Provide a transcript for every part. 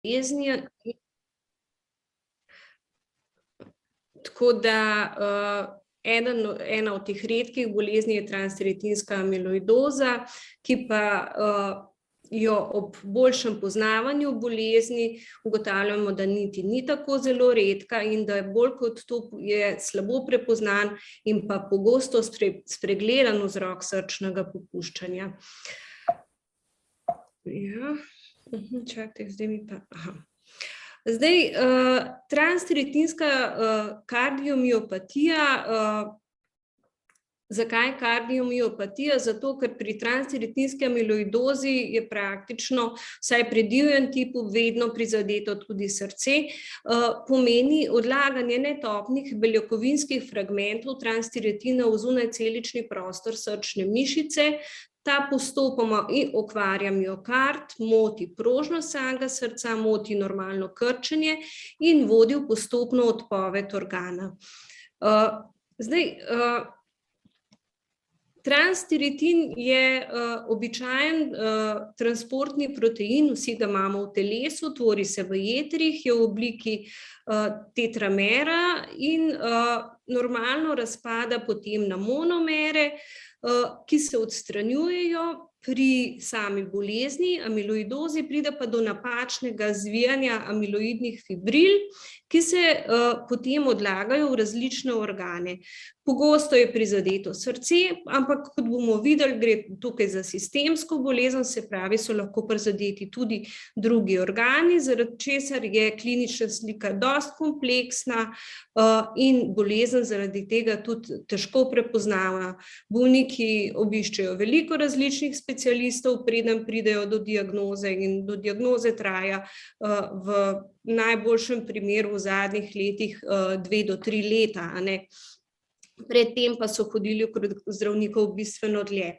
bolezni. Tako da ena od teh redkih bolezni je transtiratinska amiloidoza, ki pa jo ob boljšem poznavanju bolezni ugotavljamo, da niti ni tako zelo redka in da je bolj kot to je slabo prepoznan in pa pogosto spregledan vzrok srčnega popuščanja. Ja, čakajte, zdaj mi pa... Zdaj, transtiratinska kardiomiopatija, zakaj kardiomiopatija? Zato, ker pri transtiratinski amiloidozi je praktično, vsaj pri divjem tipu, vedno prizadeto tudi srce, pomeni odlaganje netopnih beljakovinskih fragmentov transtiratina v zunajcelični prostor srčne mišice. Ta postopoma okvarja miokard, moti prožnost samega srca, moti normalno krčenje in vodi v postopno odpoved organa. Zdaj, transtiratin je običajen transportni protein, vsi ga imamo v telesu, tvori se v jetrih, je v obliki tetramera in normalno razpada potem na monomere, ki se odstranjujejo pri sami bolezni, amiloidozi, pride pa do napačnega zvijanja amiloidnih fibril, ki se potem odlagajo v različne organe. Pogosto je prizadeto srce, ampak kot bomo videli, gre tukaj za sistemsko bolezen, se pravi, so lahko prizadeti tudi drugi organi, zaradi česar je klinična slika dosti kompleksna in bolezen zaradi tega tudi težko prepoznava. Bolniki obiščejo veliko različnih specialistov, preden pridejo do diagnoze in do diagnoze traja v najboljšem primeru v zadnjih letih 2 do 3 leta, a ne. Predtem pa so hodili okrog zdravnikov bistveno dlje.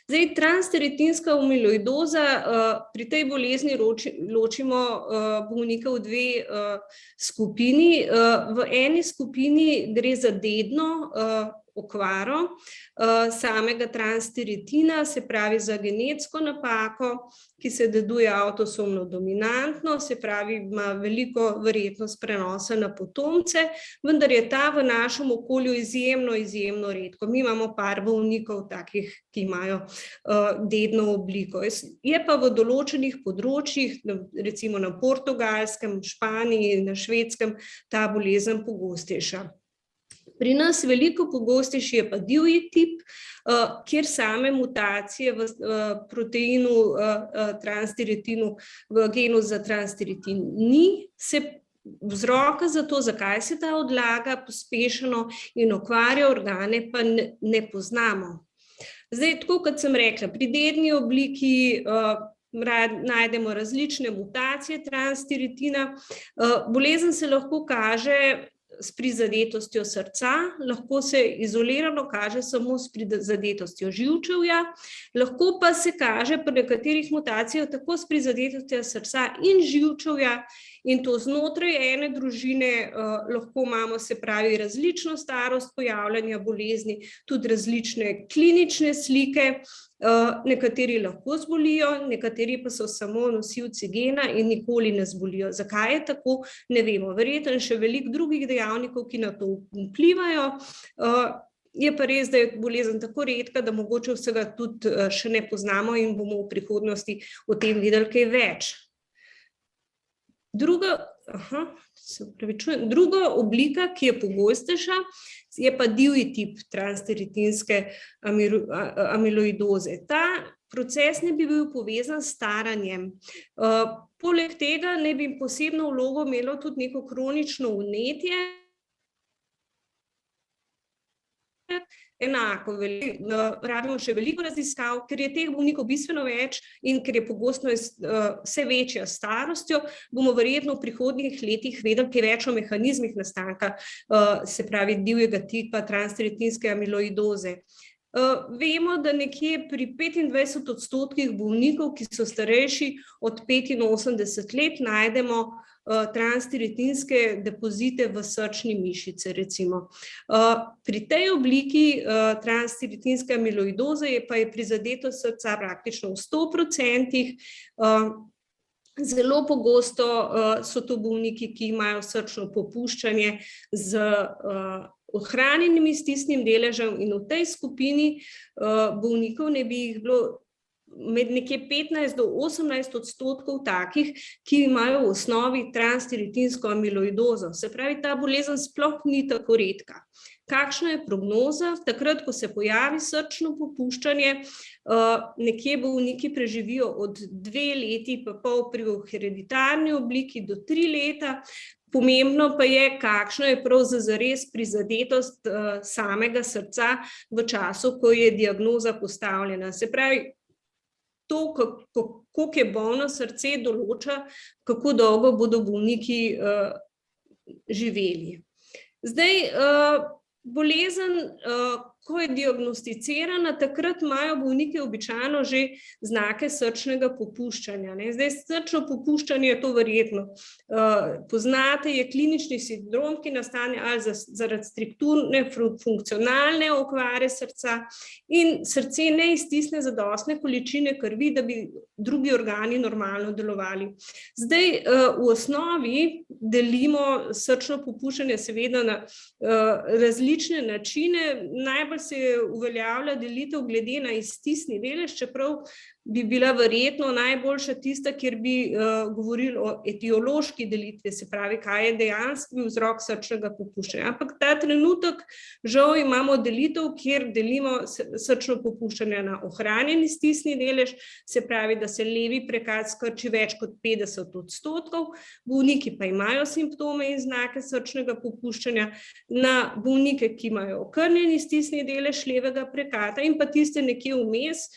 Zdaj, transtiratinska amiloidoza, pri tej bolezni ločimo bolnike v 2 skupini. V eni skupini gre za dedno okvaro samega transtiratina, se pravi za genetsko napako, ki se deduje avtosomno dominantno, se pravi, ima veliko verjetnost prenosa na potomce, vendar je ta v našem okolju izjemno redko. Mi imamo par bolnikov takih, ki imajo dedno obliko. Je pa v določenih področjih, recimo na Portugalskem, Španiji, na Švedskem, ta bolezen pogostejša. Pri nas veliko pogostejši je pa divji tip, kjer same mutacije v proteinu transtiratinu, v genu za transtiratin ni, vzroka za to, zakaj se ta odlaga pospešeno in okvarja organe, pa ne poznamo. Zdaj, tako kot sem rekla, pri dedni obliki najdemo različne mutacije transtiratina. Bolezen se lahko kaže s prizadetostjo srca, lahko se izolirano kaže samo s prizadetostjo živčevja, lahko pa se kaže pri nekaterih mutacijah tako s prizadetostjo srca in živčevja, in to znotraj ene družine lahko imamo, se pravi, različno starost pojavljanja bolezni, tudi različne klinične slike. Nekateri lahko zbolijo, nekateri pa so samo nosilci gena in nikoli ne zbolijo. Zakaj je tako, ne vemo. Verjetno še veliko drugih dejavnikov, ki na to vplivajo. Je pa res, da je bolezen tako redka, da mogoče vsega tudi še ne poznamo in bomo v prihodnosti o tem videli kaj več. Druga oblika, ki je pogostejša, je pa divji tip transtiratinske amiloidoze. Ta proces ne bi bil povezan s staranjem. Poleg tega naj bi posebno vlogo imelo tudi neko kronično vnetje. Enako, rabimo še veliko raziskav, ker je teh bolnikov bistveno več in ker je pogostnost vse večja s starostjo, bomo verjetno v prihodnjih letih vedeli kaj več o mehanizmih nastanka, se pravi divjega tipa transtiratinske amiloidoze. Vemo, da nekje pri 25% bolnikov, ki so starejši od 85 let, najdemo transtiratinske depozite v srčni mišici, recimo. Pri tej obliki transtiratinske amiloidoze pa je prizadeto srca praktično v 100%, Zelo pogosto so to bolniki, ki imajo srčno popuščanje z ohranjenim stisnjenim deležem, in v tej skupini bolnikov ne bi jih bilo med nekje 15 do 18% takih, ki imajo v osnovi transtiratinsko amiloidozo. Se pravi, ta bolezen sploh ni tako redka. Kakšna je prognoza? Takrat, ko se pojavi srčno popuščanje, nekje bolniki preživijo od 2 leti pa pol pri hereditarni obliki do 3 leta. Pomembno pa je, kakšna je prav zares prizadetost samega srca v času, ko je diagnoza postavljena. Se pravi, to, koliko je bolno srce, določa, kako dolgo bodo bolniki živeli. Zdaj, bolezen, ko je diagnosticirana, takrat imajo bolniki običajno že znake srčnega popuščanja. Zdaj, srčno popuščanje je to verjetno. Poznate, je klinični sindrom, ki nastane ali zaradi strukturne funkcionalne okvare srca, in srce ne iztisne zadostne količine krvi, da bi drugi organi normalno delovali. Zdaj, v osnovi delimo srčno popuščanje seveda na različne načine. Najbolj se uveljavlja delitev glede na iztisni delež, čeprav bi bila verjetno najboljša tista, kjer bi govorili o etiološki delitvi, se pravi, kaj je dejanski vzrok srčnega popuščanja. Ampak ta trenutek žal imamo delitev, kjer delimo srčno popuščanje na ohranjeni stisni delež, se pravi, da se levi prekat skrči več kot 50%, bolniki pa imajo simptome in znake srčnega popuščanja, na bolnike, ki imajo okrnjeni stisni delež levega prekata, in pa tiste nekje vmes,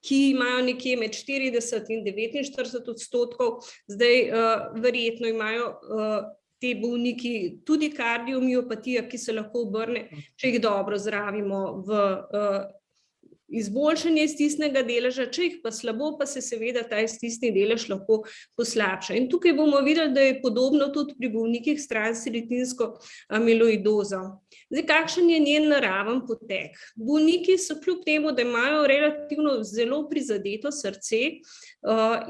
ki imajo nekje med 40 in 49%. Zdaj, verjetno imajo te bolniki tudi kardiomiopatijo, ki se lahko obrne, če jih dobro zdravimo, v izboljšanje stisnega deleža, če jih pa slabo, pa se seveda ta stisni delež lahko poslabša. In tukaj bomo videli, da je podobno tudi pri bolnikih s transtiratinsko amiloidozo. Zdaj, kakšen je njen naraven potek? Bolniki so kljub temu, da imajo relativno zelo prizadeto srce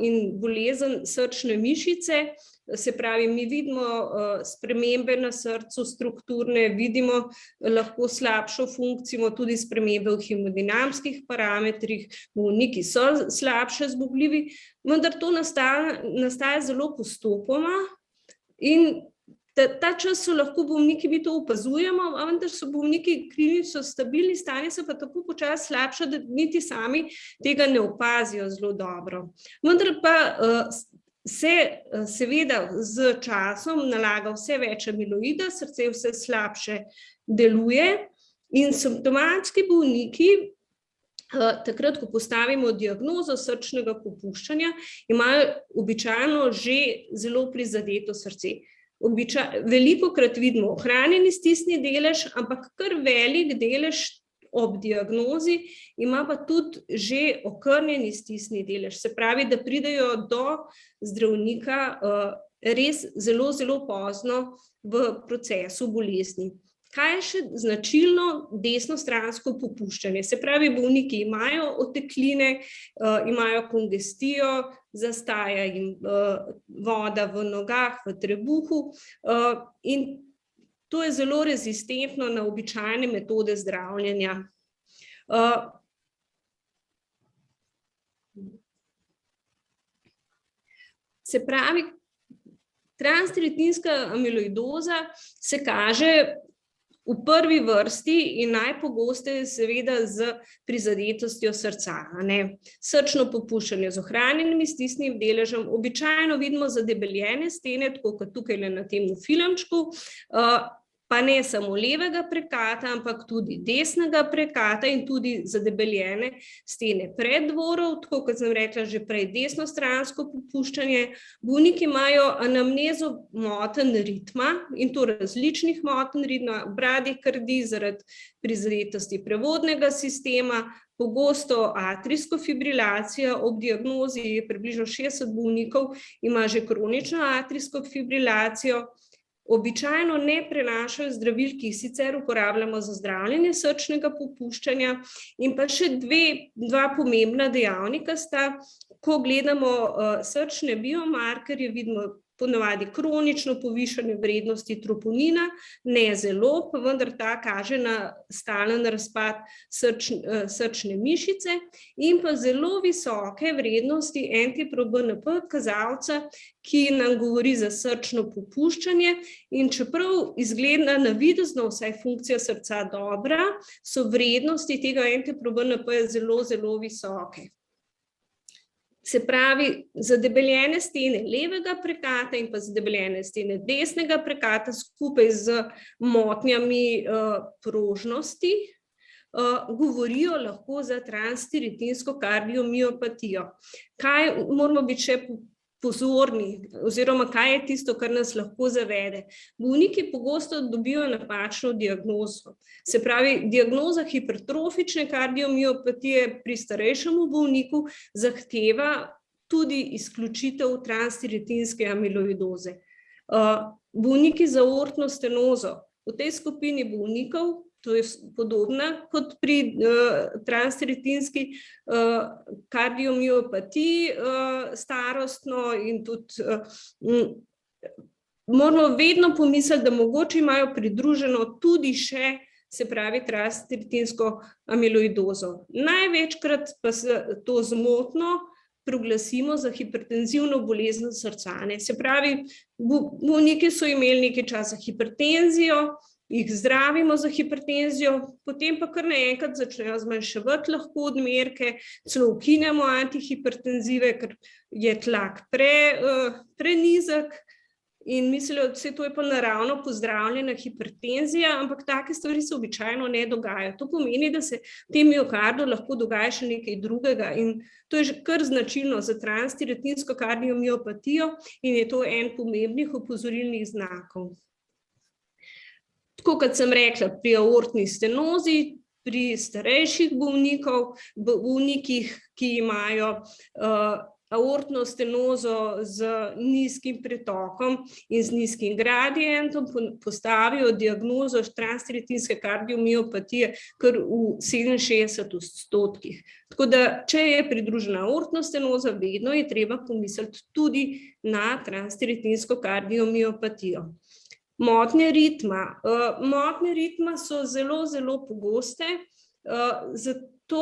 in bolezen srčne mišice, se pravi, mi vidimo spremembe na srcu strukturne, vidimo lahko slabšo funkcijo, tudi spremembe v hemodinamskih parametrih, bolniki so slabše zmogljivi, vendar to nastaja zelo postopoma, in ta čas so lahko bolniki, mi to opazujemo, vendar so bolniki klinično stabilni, stanje se pa tako počasi slabša, da niti sami tega ne opazijo zelo dobro. Vendar pa se seveda z časom nalaga vse več amiloida, srce vse slabše deluje, in simptomatski bolniki, takrat, ko postavimo diagnozo srčnega popuščanja, imajo običajno že zelo prizadeto srce. Velikokrat vidimo ohranjeni stisni delež, ampak kar velik delež ob diagnozi ima pa tudi že okrnjeni stisni delež. Se pravi, da pridejo do zdravnika res zelo, zelo pozno v procesu bolezni. Kaj je še značilno? Desnostransko popuščanje. Se pravi, bolniki imajo otekline, imajo kongestijo, zastaja jim voda v nogah, v trebuhu, in to je zelo rezistentno na običajne metode zdravljenja. Se pravi, transtiratinska amiloidoza se kaže v prvi vrsti in najpogosteje seveda z prizadetostjo srca. Srčno popuščanje z ohranjenim stisnim deležem, običajno vidimo zadebeljene stene, tako kot tukaj na tem filmčku, pa ne samo levega prekata, ampak tudi desnega prekata in tudi zadebeljene stene preddvorov, tako kot sem rekla že prej, desnostransko popuščanje. Bolniki imajo anamnezo motenj ritma, in to različnih motenj ritma, bradikardij zaradi prizadetosti prevodnega sistema, pogosto atrijsko fibrilacijo. Ob diagnozi je približno 60 bolnikov ima že kronično atrijsko fibrilacijo. Običajno ne prenašajo zdravil, ki jih sicer uporabljamo za zdravljenje srčnega popuščanja, in pa še dva pomembna dejavnika sta. ko gledamo srčne biomarkerje, vidimo ponavadi kronično povišanje vrednosti troponina, ne zelo, pa vendar ta kaže na stalen razpad srčne mišice in pa zelo visoke vrednosti NT-proBNP kazalca, ki nam govori za srčno popuščanje, in čeprav izgleda navidezno vsaj funkcija srca dobra, so vrednosti tega NT-proBNP zelo, zelo visoke. Se pravi, zadebeljene stene levega prekata in pa zadebeljene stene desnega prekata skupaj z motnjami prožnosti govorijo lahko za transtiratinsko kardiomiopatijo. Kaj moramo biti še pozorni, oziroma kaj je tisto, kar nas lahko zavede? Bolniki pogosto dobijo napačno diagnozo. Se pravi, diagnoza hipertrofične kardiomiopatije pri starejšem bolniku zahteva tudi izključitev transtiratinske amiloidoze. Bolniki z aortno stenozo, v tej skupini bolnikov, to je podobna kot pri transtiratinski kardiomiopatiji starostno in tudi moramo vedno pomisliti, da mogoče imajo pridruženo tudi še, se pravi, transtiratinsko amiloidozo. Največkrat pa se to zmotno proglasimo za hipertenzivno bolezen srca. Se pravi, bolniki so imeli nekaj časa hipertenzijo, jih zdravimo za hipertenzijo, potem pa kar naenkrat začnejo zmanjševati lahko odmerke, celo ukinemo antihipertenzive, ker je tlak prenizek in mislijo, da to je pa naravno pozdravljena hipertenzija, ampak take stvari se običajno ne dogajajo. To pomeni, da se v tem miokardu lahko dogaja še nekaj drugega in to je že kar značilno za transtiratinsko kardiomiopatijo in je to en pomembnih opozorilnih znakov. Tako kot sem rekla, pri aortni stenozi, pri starejših bolnikih, ki imajo aortno stenozo z nizkim pretokom in z nizkim gradientom, postavijo diagnozo transtiratinske kardiomiopatije kar v 67%. Tako da, če je pridružena aortna stenoza, vedno je treba pomisliti tudi na transtiratinsko kardiomiopatijo. Motnje ritma. Motnje ritma so zelo, zelo pogoste, zato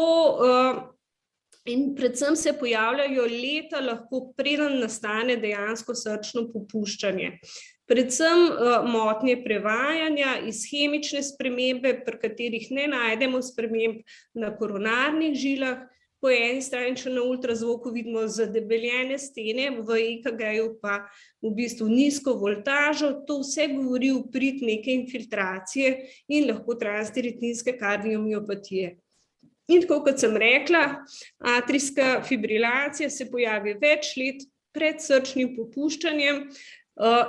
in predvsem se pojavljajo leta lahko preden nastane dejansko srčno popuščanje. Predvsem motnje prevajanja, ishemične spremembe, pri katerih ne najdemo sprememb na koronarnih žilah, po eni strani, če na ultrazvoku vidimo zadebeljene stene, v EKG-ju pa v bistvu nizko voltažo, to vse govori v prid neke infiltracije in lahko transtiratinske kardiomiopatije. In tako kot sem rekla, atrijska fibrilacija se pojavi več let pred srčnim popuščanjem.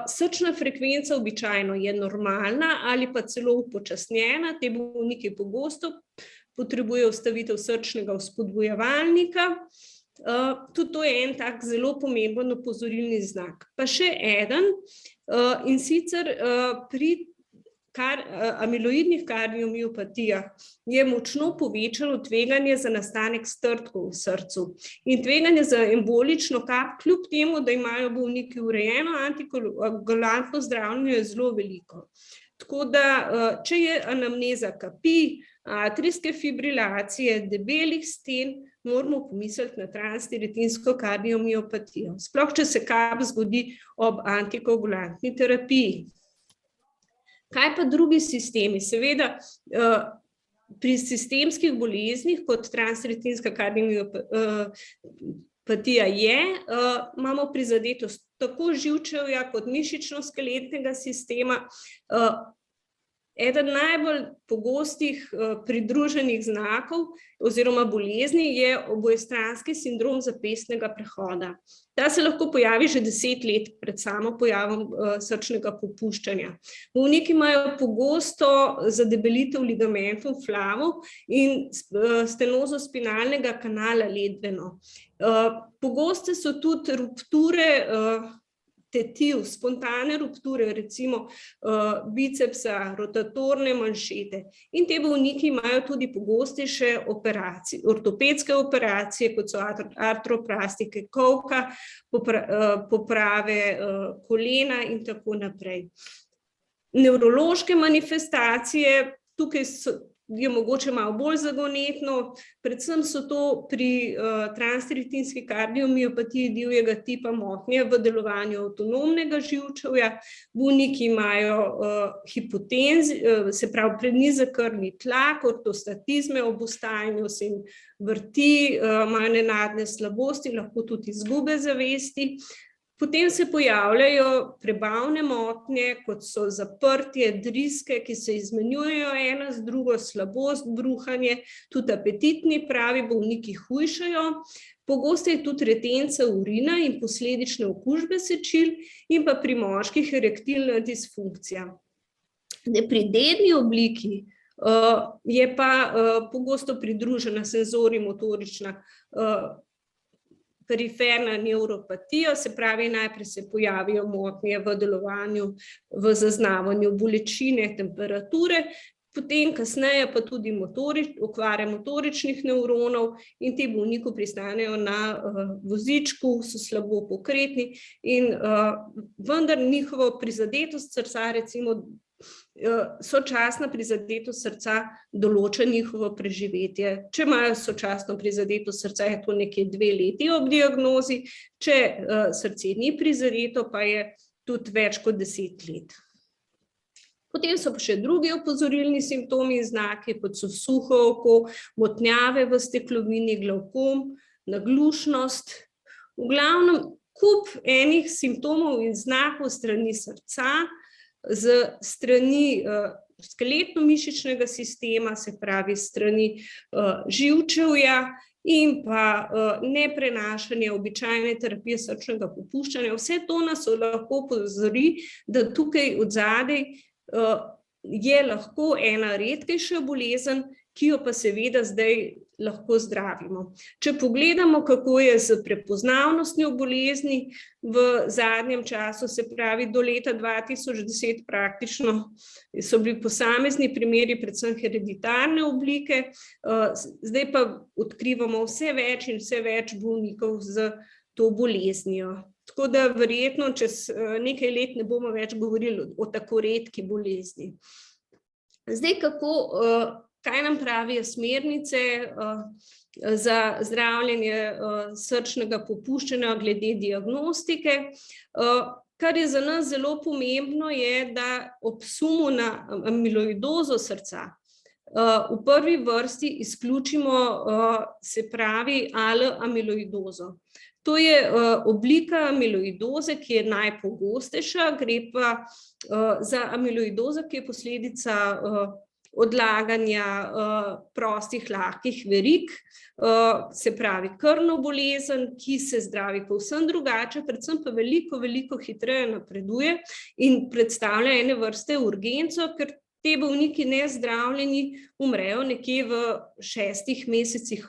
Srčna frekvenca običajno je normalna ali pa celo upočasnjena, te bolniki pogosto potrebujejo vstavitev srčnega vzpodbujevalnika. Tudi to je en tak zelo pomemben opozorilni znak. Pa še eden, in sicer pri amiloidnih kardiomiopatijah je močno povečano tveganje za nastanek strdkov v srcu. In tveganje za embolično kap, kljub temu, da imajo bolniki urejeno antikoagulantno zdravljenje, je zelo veliko. Tako da, če je anamneza kapi, atrijske fibrilacije, debelih sten, moramo pomisliti na transtiratinsko kardiomiopatijo. Sploh, če se kap zgodi ob antikoagulantni terapiji. Kaj pa drugi sistemi? Seveda, pri sistemskih boleznih, kot transtiratinska kardiomiopatija je, imamo prizadetost tako živčevja kot mišično-skeletnega sistema. Eden najbolj pogostih pridruženih znakov oziroma bolezni je obojestranski sindrom zapestnega prehoda. Ta se lahko pojavi že 10 let pred samo pojavom srčnega popuščanja. Bolniki imajo pogosto zadebelitev ligamentov flavov in stenozo spinalnega kanala ledveno. Pogoste so tudi rupture tetiv, spontane rupture, recimo bicepsa, rotatorne manšete. In te bolniki imajo tudi pogostejše operacije, ortopedske operacije, kot so artroplastike kolka, poprave kolena in tako naprej. Nevrološke manifestacije, tukaj je mogoče malo bolj zagonetno, predvsem so to pri transtiratinski kardiomiopatiji divjega tipa motnje v delovanju avtonomnega živčevja. Bolniki imajo hipotenzijo, se pravi prenizek krvni tlak, ortostatizme, ob vstajanju se jim vrti, imajo nenadne slabosti, lahko tudi izgube zavesti. Potem se pojavljajo prebavne motnje, kot so zaprtje, driske, ki se izmenjujejo ena z drugo, slabost, bruhanje, tudi apetitni pravi bolniki hujšajo. Pogosto je tudi retenca urina in posledične okužbe sečil in pa pri moških erektilna disfunkcija. Pri dedni obliki je pa pogosto pridružena senzorimotorična periferna nevropatija, se pravi, najprej se pojavijo motnje v delovanju, v zaznavanju bolečine, temperature, potem kasneje pa tudi okvare motoričnih nevronov in ti bolniku pristanejo na vozičku, so slabo pokretni in vendar njihovo prizadetost srca, recimo sočasna prizadetost srca določa njihovo preživetje. Če imajo sočasno prizadetost srca, je to nekje 2 leti ob diagnozi, če srce ni prizadeto, pa je tudi več kot 10 let. Potem so pa še drugi opozorilni simptomi in znaki, kot so suho oko, motnjave v steklovini, glavkom, naglušnost. V glavnem kup enih simptomov in znakov strani srca, z strani skeletno-mišičnega sistema, se pravi strani živčevja in pa neprenašanje običajne terapije srčnega popuščanja. Vse to nas lahko opozori, da tukaj odzadaj je lahko ena redkejša bolezen, ki jo pa seveda zdaj lahko zdravimo. Če pogledamo, kako je z prepoznavnostjo bolezni v zadnjem času, se pravi do leta 2010 praktično so bili posamezni primeri, predvsem hereditarne oblike, zdaj pa odkrivamo vse več in vse več bolnikov z to boleznijo. Tako da verjetno čez nekaj let ne bomo več govorili o tako redki bolezni. Zdaj, kaj nam pravijo smernice za zdravljenje srčnega popuščanja glede diagnostike? Kar je za nas zelo pomembno je, da ob sumu na amiloidozo srca v prvi vrsti izključimo, se pravi, AL-amiloidozo. To je oblika amiloidoze, ki je najpogostejša, gre pa za amiloidozo, ki je posledica odlaganja prostih lahkih verig, se pravi krvno bolezen, ki se zdravi povsem drugače, predvsem pa veliko hitreje napreduje in predstavlja ene vrste urgenco, ker te bolniki nezdravljeni umrejo nekje v 6 mesecih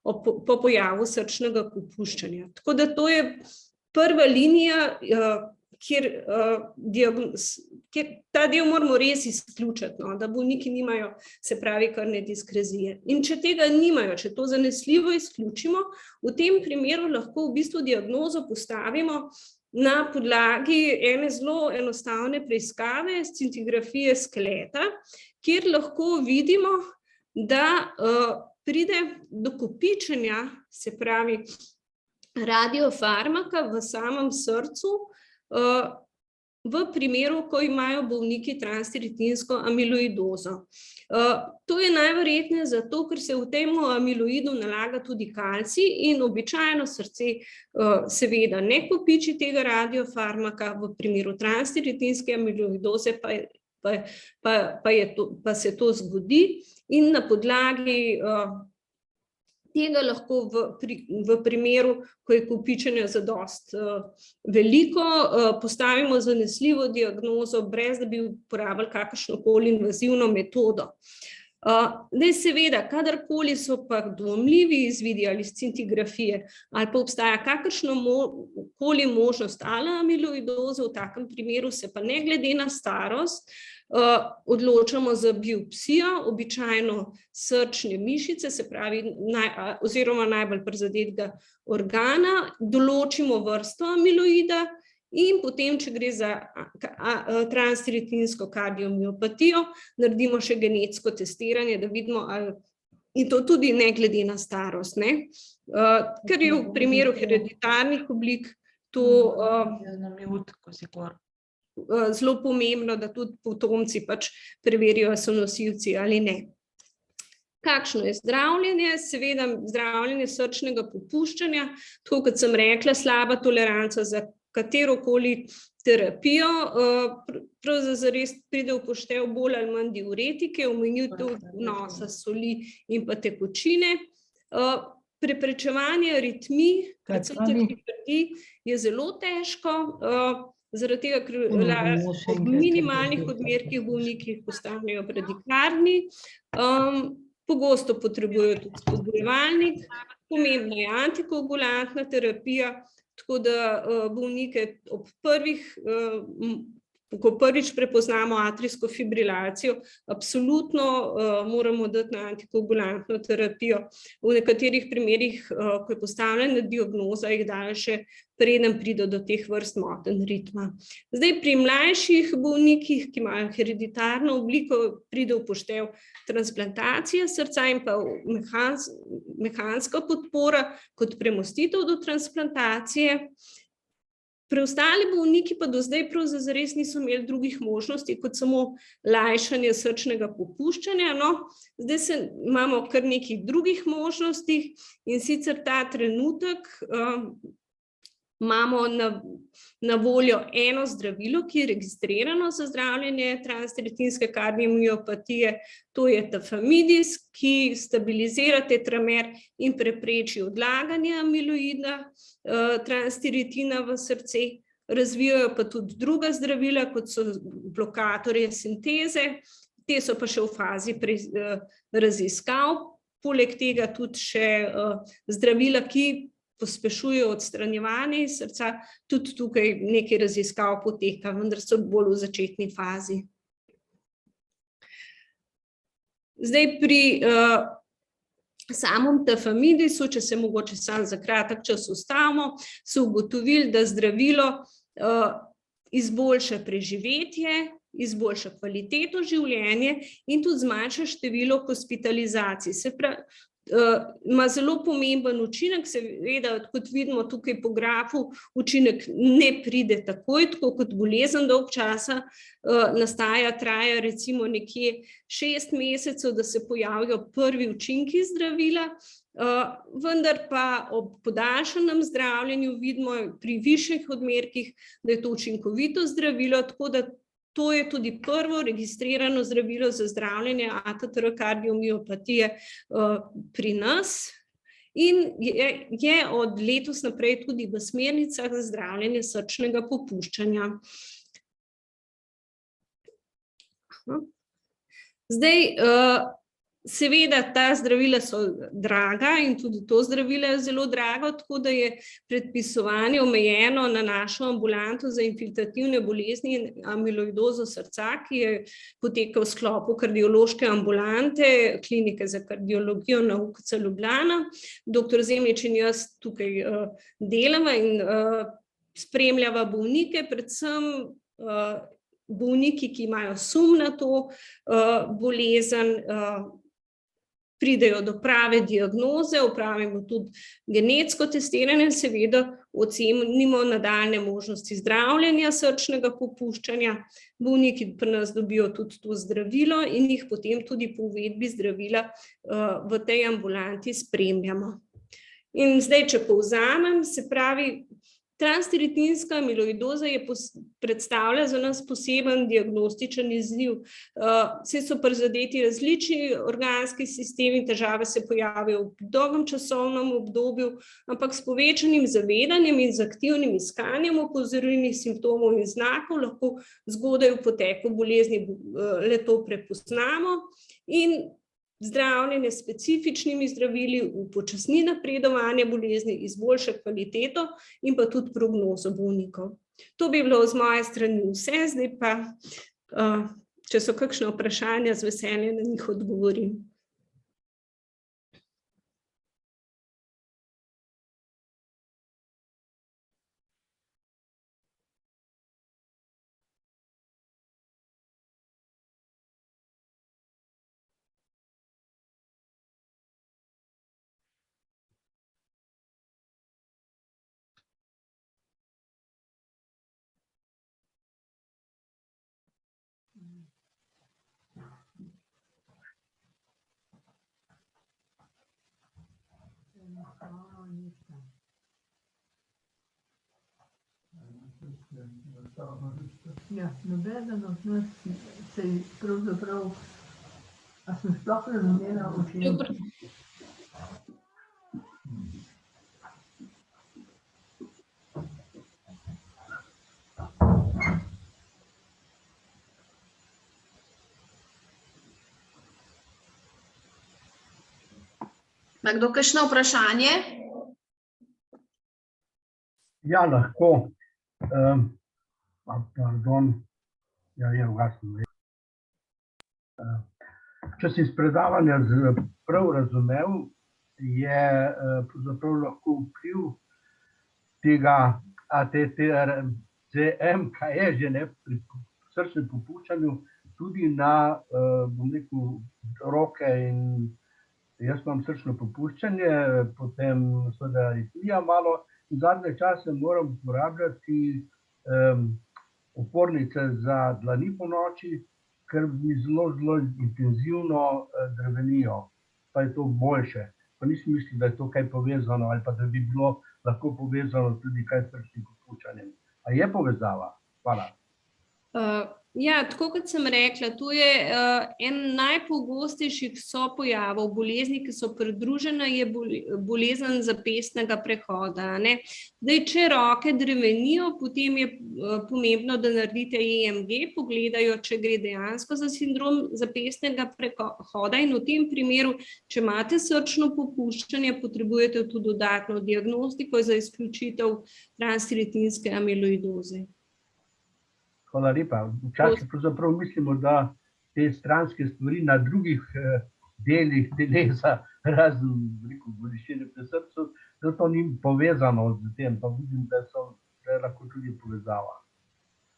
po pojavu srčnega popuščanja. Tako da to je prva linija, kjer ta del moramo res izključiti, da bolniki nimajo, se pravi, krvne diskrezije. In če tega nimajo, če to zanesljivo izključimo, v tem primeru lahko v bistvu diagnozo postavimo na podlagi ene zelo enostavne preiskave, scintigrafije skeleta, kjer lahko vidimo, da pride do kopičenja, se pravi, radiofarmaka v samem srcu, v primeru, ko imajo bolniki transtiratinsko amiloidozo. To je najverjetneje zato, ker se v tem amiloidu nalaga tudi kalcij in običajno srce seveda ne kopiči tega radiofarmaka, v primeru transtiratinske amiloidoze pa se to zgodi in na podlagi tega lahko v primeru, ko je kopičenje zadosti veliko, postavimo zanesljivo diagnozo, brez da bi uporabili kakršnokoli invazivno metodo. Zdaj seveda, kadarkoli so pa dvomljivi izvidi ali scintigrafije ali pa obstaja kakršnokoli možnost ali amiloidoze, v takem primeru se pa ne glede na starost odločamo za biopsijo, običajno srčne mišice, se pravi oziroma najbolj prizadetega organa, določimo vrsto amiloida in potem, če gre za transtiratinsko kardiomiopatijo, naredimo še genetsko testiranje, da vidimo, in to tudi ne glede na starost, ker je v primeru hereditarnih oblik to zelo pomembno, da tudi potomci pač preverijo, so nosilci ali ne. Kakšno je zdravljenje? Seveda zdravljenje srčnega popuščanja, tako kot sem rekla, slaba toleranca za katerokoli terapijo, zares pride v poštev bolj ali manj diuretike, omejitev vnosa soli in pa tekočine. Preprečevanje aritmij, predvsem tahikardi, je zelo težko, zaradi tega, ker ob minimalnih odmerkih bolniki postanejo bradikardni, pogosto potrebujejo tudi spodbujevalnik, pomembna je antikoagulantna terapija, tako da bolnike ko prvič prepoznamo atrijsko fibrilacijo, absolutno moramo dati na antikoagulantno terapijo. V nekaterih primerih, ko je postavljena diagnoza, jih daljše, preden pride do teh vrst motenj ritma. Zdaj pri mlajših bolnikih, ki imajo hereditarno obliko, pride v poštev transplantacija srca in pa mehanska podpora kot premostitev do transplantacije. Preostali bolniki pa do zdaj zares niso imeli drugih možnosti kot samo lajšanje srčnega popuščanja. Zdaj imamo kar nekaj drugih možnosti in sicer ta trenutek imamo na voljo eno zdravilo, ki je registrirano za zdravljenje transtiratinske kardiomiopatije, to je tafamidis, ki stabilizira tetramer in prepreči odlaganje amiloida, transtiratina v srce. Razvijajo pa tudi druga zdravila, kot so blokatorje sinteze, te so pa še v fazi raziskav, poleg tega tudi še zdravila, ki pospešujejo odstranjevanje iz srca, tudi tukaj nekaj raziskav poteka, vendar so bolj v začetni fazi. Zdaj pri samem tafamidisu, če se mogoče samo za kratek čas ustavimo, so ugotovili, da zdravilo izboljša preživetje, izboljša kvaliteto življenja in tudi zmanjša število hospitalizacij. Se pravi, ima zelo pomemben učinek, seveda, kot vidimo tukaj po grafu, učinek ne pride takoj, tako kot bolezen dolg časa nastaja, traja recimo nekje 6 mesecev, da se pojavijo prvi učinki zdravila, vendar pa ob podaljšanem zdravljenju vidimo pri višjih odmerkih, da je to učinkovito zdravilo, tako da to je tudi prvo registrirano zdravilo za zdravljenje ATTR kardiomiopatije pri nas in je od letos naprej tudi v smernicah za zdravljenje srčnega popuščanja. Zdaj, seveda ta zdravila so draga in tudi to zdravilo je zelo drago, tako da je predpisovanje omejeno na našo ambulanto za infiltrativne bolezni in amiloidozo srca, ki je potekal v sklopu kardiološke ambulante Klinike za kardiologijo na UKC Ljubljana. Doktor Zemljič in jaz tukaj delava in spremljava bolnike, predvsem bolniki, ki imajo sum na to bolezen, pridejo do prave diagnoze, opravimo tudi genetsko testiranje, seveda ocenimo nadaljnje možnosti zdravljenja srčnega popuščanja. Bolniki pri nas dobijo tudi to zdravilo in jih potem tudi po uvedbi zdravila v tej ambulanti spremljamo. In zdaj, če povzamem, se pravi, transtiratinska amiloidoza predstavlja za nas poseben diagnostičen izziv. Saj so prizadeti različni organski sistemi, težave se pojavijo v dolgem časovnem obdobju, ampak s povečanim zavedanjem in z aktivnim iskanjem opozorilnih simptomov in znakov lahko zgodaj v poteku bolezni le-to prepoznamo in zdravljenje s specifičnimi zdravili upočasni napredovanje bolezni, izboljša kvaliteto in pa tudi prognozo bolnikov. To bi bilo z moje strani vse, zdaj pa, če so kakšne vprašanja, z veseljem na njih odgovorim. Ja, nobeden od nas se pravzaprav, a sem sploh razumela, o čem. Ima kdo kakšno vprašanje? Ja, lahko. Pardon. Ja, ugasnil. Če si iz predavanja prav razumel, je pravzaprav lahko vpliv tega ATTR-CM, kaj je že, ne, pri srčnem popuščanju, tudi na, bom rekel, roke in jaz imam srčno popuščanje, potem seveda izpija malo in zadnje čase moram uporabljati opornice za dlani ponoči, ker mi zelo intenzivno drvenijo, pa je to boljše. Pa nisem mislil, da je to kaj povezano ali pa da bi bilo lahko povezano tudi kaj s srčnim popuščanjem. A je povezava? Hvala. Ja, tako kot sem rekla, to je en najpogostejših sopojavov bolezni, ki so pridružena, je bolezen zapestnega prehoda, ne. Zdaj, če roke drvenijo, potem je pomembno, da naredite EMG, pogledajo, če gre dejansko za sindrom zapestnega prehoda in v tem primeru, če imate srčno popuščanje, potrebujete tudi dodatno diagnostiko za izključitev transretinske amiloidoze. Hvala lepa. Včasih pravzaprav mislimo, da te stranske stvari na drugih delih telesa, razen bolečine pri srcu, da to ni povezano z tem, pa vidim, da je lahko tudi povezava.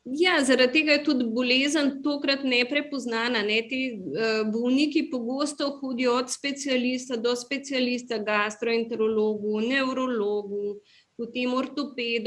Ja, zaradi tega je tudi bolezen tokrat neprepoznana, ne, ti bolniki pogosto hodijo od specialista do specialista, gastroenterologu, nevrologu, potem ortopedu.